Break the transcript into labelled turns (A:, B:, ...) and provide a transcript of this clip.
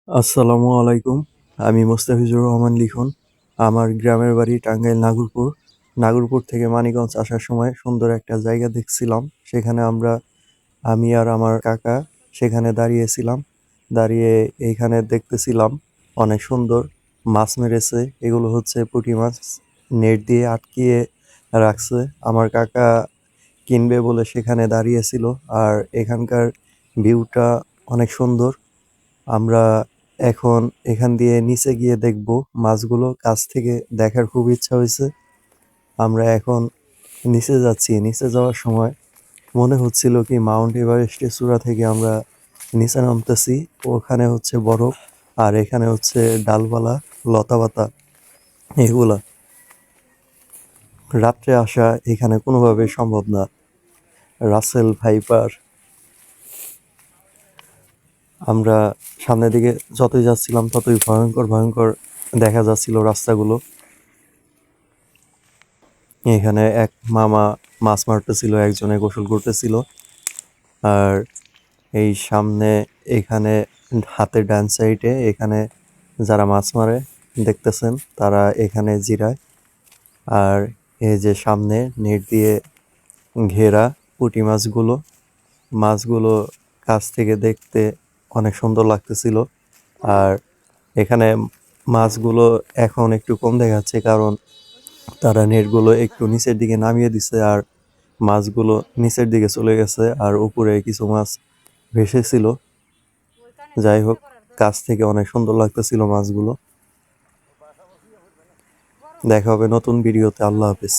A: আসসালামু আলাইকুম। আমি মোস্তাফিজুর রহমান লিখন। আমার গ্রামের বাড়ি টাঙ্গাইল নাগরপুর। নাগরপুর থেকে মানিকগঞ্জ আসার সময় সুন্দর একটা জায়গা দেখছিলাম। সেখানে আমি আর আমার কাকা সেখানে দাঁড়িয়েছিলাম। দাঁড়িয়ে এইখানে দেখতেছিলাম অনেক সুন্দর মাছ মেরেছে। এগুলো হচ্ছে পুঁটি মাছ, নেট দিয়ে আটকিয়ে রাখছে। আমার কাকা কিনবে বলে সেখানে দাঁড়িয়েছিল। আর এখানকার ভিউটা অনেক সুন্দর। আমরা এখন এখান দিয়ে নিচে গিয়ে দেখব মাছগুলো। কাছ থেকে দেখার খুব ইচ্ছা হয়েছে। আমরা এখন নিচে যাচ্ছি। নিচে যাওয়ার সময় মনে হচ্ছিল কি মাউন্ট এভারেস্টের চূড়া থেকে আমরা নিচে নামতেছি। ওখানে হচ্ছে বরফ, আর এখানে হচ্ছে ডালপালা, লতাপাতা এগুলা। রাত্রে আসা এখানে কোনোভাবে সম্ভব না। Russell viper. আমরা সামনের দিকে যতই যাচ্ছিলাম ততই ভয়ঙ্কর ভয়ঙ্কর দেখা যাচ্ছিল রাস্তাগুলো। এখানে এক মামা মাছ মারতেছিল, একজনে গোসল করতেছিল। আর এই সামনে এখানে হাতের ডান সাইডে এখানে যারা মাছ মারে দেখতেছেন, তারা এখানে জিরায়। আর এই যে সামনে নেট দিয়ে ঘেরা পুঁটি মাছগুলো কাছ থেকে দেখতে অনেক সুন্দর লাগতেছিল। আর এখানে মাছগুলো এখন একটু কম দেখাচ্ছে, কারণ তারা নেটগুলো একটু নিচের দিকে নামিয়ে দিছে। আর মাছগুলো নিচের দিকে চলে গেছে, আর উপরে কিছু মাছ ভেসেছিল। যাই হোক, কাছ থেকে অনেক সুন্দর লাগতেছিল মাছগুলো। দেখা হবে নতুন ভিডিওতে। আল্লাহ হাফেজ।